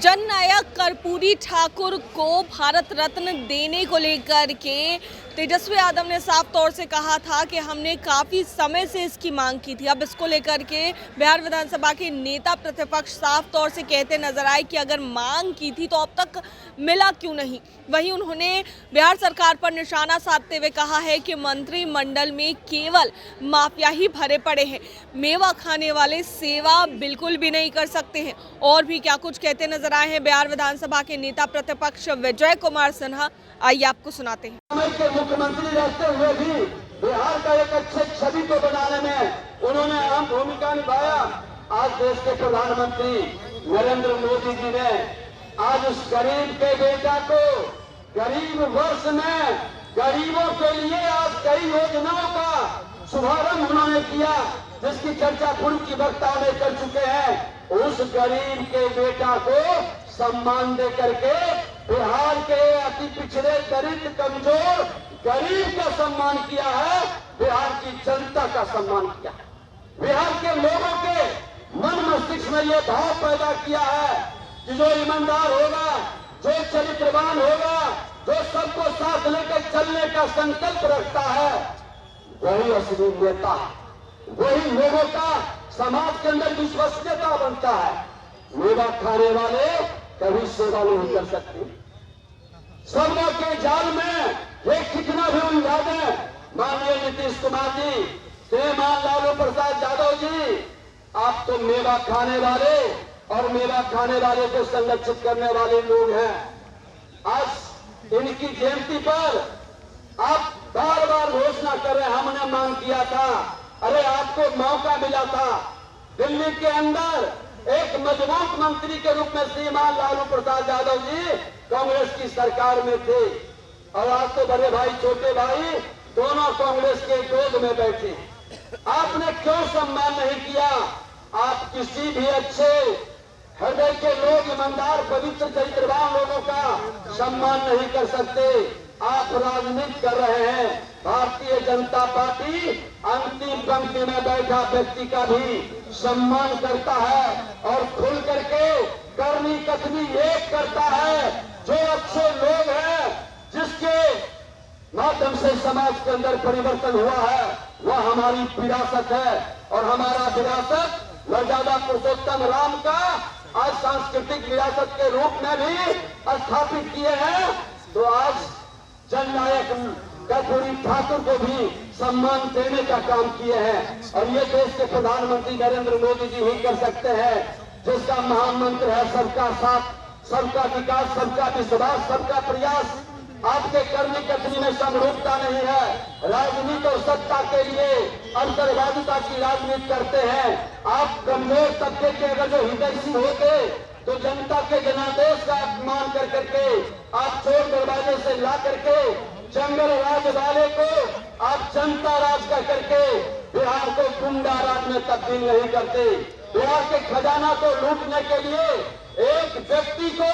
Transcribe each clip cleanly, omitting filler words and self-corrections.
जननायक कर्पूरी ठाकुर को भारत रत्न देने को लेकर के तेजस्वी यादव ने साफ तौर से कहा था कि हमने काफ़ी समय से इसकी मांग की थी। अब इसको लेकर के बिहार विधानसभा के नेता प्रतिपक्ष साफ तौर से कहते नजर आए कि अगर मांग की थी तो अब तक मिला क्यों नहीं। वहीं उन्होंने बिहार सरकार पर निशाना साधते हुए कहा है कि मंत्रिमंडल में केवल माफिया ही भरे पड़े हैं, मेवा खाने वाले सेवा बिल्कुल भी नहीं कर सकते हैं। और भी क्या कुछ कहते नजर आए हैं बिहार विधानसभा के नेता प्रतिपक्ष विजय कुमार सिन्हा, आइए आपको सुनाते हैं। के मुख्यमंत्री रहते हुए भी बिहार का एक अच्छे छवि को बनाने में उन्होंने अहम भूमिका निभाया। आज देश के प्रधानमंत्री नरेंद्र मोदी जी ने आज उस गरीब के बेटा को गरीब वर्ष में गरीबों के लिए आज कई योजनाओं का शुभारंभ उन्होंने किया, जिसकी चर्चा पूर्व की वक्ताओं ने कर चुके हैं। उस गरीब के बेटा को सम्मान दे करके बिहार के अति पिछड़े दलित कमजोर गरीब का सम्मान किया है, बिहार की जनता का सम्मान किया है। बिहार के लोगों के मन मस्तिष्क में यह भाव पैदा किया है कि जो ईमानदार होगा, जो चरित्रवान होगा, जो सबको साथ लेकर चलने का संकल्प रखता है, वही असली नेता है, वही लोगों का समाज के अंदर विश्वसनीयता बनता है। मेवा खाने वाले कभी सेवा नहीं कर सकते। सपना के जाल में ये कितना भी उलझा दें, माननीय नीतीश कुमार जी, श्रीमान लालू प्रसाद यादव जी, आप तो मेवा खाने वाले और मेवा खाने वाले को संरक्षित करने वाले लोग हैं। आज इनकी जयंती पर आप बार बार घोषणा कर रहे हैं, हमने मांग किया था। अरे आपको मौका मिला था, दिल्ली के अंदर एक मजबूत मंत्री के रूप में श्रीमान लालू प्रसाद यादव जी कांग्रेस की सरकार में थे, और आज तो बड़े भाई छोटे भाई दोनों कांग्रेस के गोद में बैठे। आपने क्यों सम्मान नहीं किया? आप किसी भी अच्छे हृदय के लोग, ईमानदार पवित्र चरित्रवान लोगों का सम्मान नहीं कर सकते। आप राजनीति कर रहे हैं। भारतीय जनता पार्टी अंतिम पंक्ति में बैठा व्यक्ति का भी सम्मान करता है और खुल करके करनी कथनी एक करता है। जो अच्छे लोग हैं, जिसके माध्यम से समाज के अंदर परिवर्तन हुआ है, वह हमारी विरासत है। और हमारा विरासत मर्यादा पुरुषोत्तम राम का आज सांस्कृतिक विरासत के रूप में भी स्थापित किए हैं। तो आज जननायक कर्पूरी ठाकुर को भी सम्मान देने का काम किए हैं, और ये देश के प्रधानमंत्री नरेंद्र मोदी जी ही कर सकते हैं, जिसका महामंत्र है सबका साथ, सबका विकास, सबका विश्वास, सबका प्रयास। आपके करनी कथनी में समरूपता नहीं है। राजनीति और सत्ता के लिए अंतर्वादिता की राजनीति करते हैं। आप कमजोर तबके के अगर जो हितैषी होते तो जनता के जनादेश का अपमान कर करके आप चोर दरवाजे से ला करके जंगल राज वाले को आप जनता राज का करके बिहार को गुंडा राज में तब्दील नहीं करते। बिहार के खजाना को लूटने के लिए एक व्यक्ति को,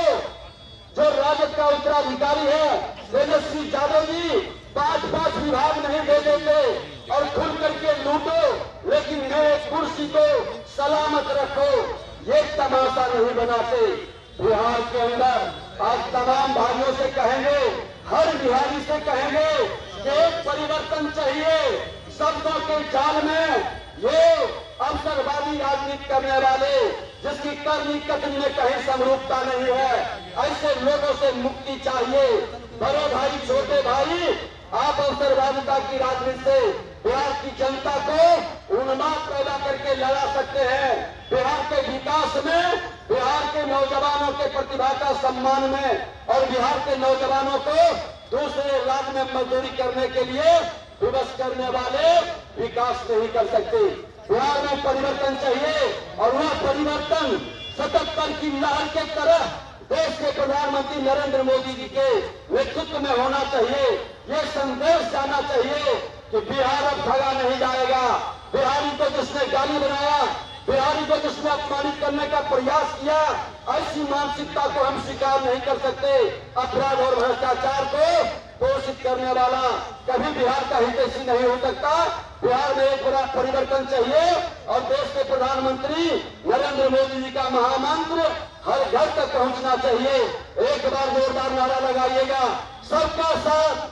जो राजद का उत्तराधिकारी है तेजस्वी यादव जी, 5-5 विभाग नहीं दे देते और खुल करके लूटो, लेकिन मेरे कुर्सी को सलामत रखो, ये तमाशा नहीं बनाते। बिहार के अंदर आज तमाम भाइयों से कहेंगे, हर बिहारी से कहेंगे कि एक परिवर्तन चाहिए। शब्दों के जाल में ये अवसरवादी राजनीति करने वाले, जिसकी करनी कथनी में कहीं समरूपता नहीं है, ऐसे लोगों से मुक्ति चाहिए। बड़े भाई छोटे भाई, आप अवसरवादिता की राजनीति से बिहार की जनता को उन्माद पैदा करके लड़ा सकते हैं। बिहार के विकास में, बिहार के नौजवानों के प्रतिभा का सम्मान में, और बिहार के नौजवानों को दूसरे राज्य में मजदूरी करने के लिए विवश करने वाले विकास नहीं कर सकते। बिहार में परिवर्तन चाहिए, और वह परिवर्तन 77 की लहर के तरह देश के प्रधानमंत्री नरेंद्र मोदी जी के नेतृत्व में होना चाहिए। ये संदेश जाना चाहिए कि बिहार अब ठगा नहीं जाएगा। बिहारी को जिसने गाली बनाया, बिहारी को जिसने अपमानित करने का प्रयास किया, ऐसी मानसिकता को हम स्वीकार नहीं कर सकते। अपराध और भ्रष्टाचार को पोषित करने वाला कभी बिहार का हितैषी नहीं हो सकता। बिहार में एक बड़ा परिवर्तन चाहिए और देश के प्रधानमंत्री नरेंद्र मोदी जी का महामंत्र हर घर तक पहुंचना चाहिए। एक बार जोरदार नारा लगाइएगा, सबका साथ,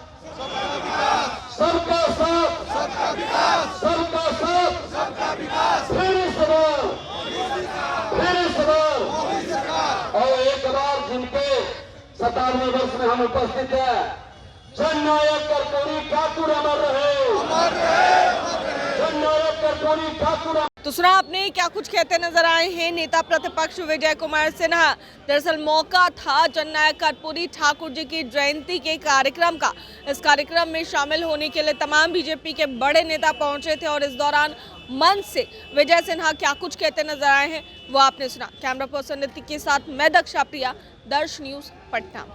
सबका साथ, सबका विकास, सबका साथ, सबका विकास, फिर इस बार, फिर इस बार, और एक बार जिनके 57वें वर्ष में हम उपस्थित हैं, जननायक कर्पूरी ठाकुर अमर रहे, जननायक कर्पूरी ठाकुर। तो सुना आपने क्या कुछ कहते नजर आए हैं नेता प्रतिपक्ष विजय कुमार सिन्हा। दरअसल मौका था जननायक कर्पूरी ठाकुर जी की जयंती के कार्यक्रम का। इस कार्यक्रम में शामिल होने के लिए तमाम बीजेपी के बड़े नेता पहुंचे थे और इस दौरान मंच से विजय सिन्हा क्या कुछ कहते नजर आए हैं वो आपने सुना। कैमरा पर्सन नितिक के साथ मैं दक्षा प्रिया, दर्श न्यूज पटना।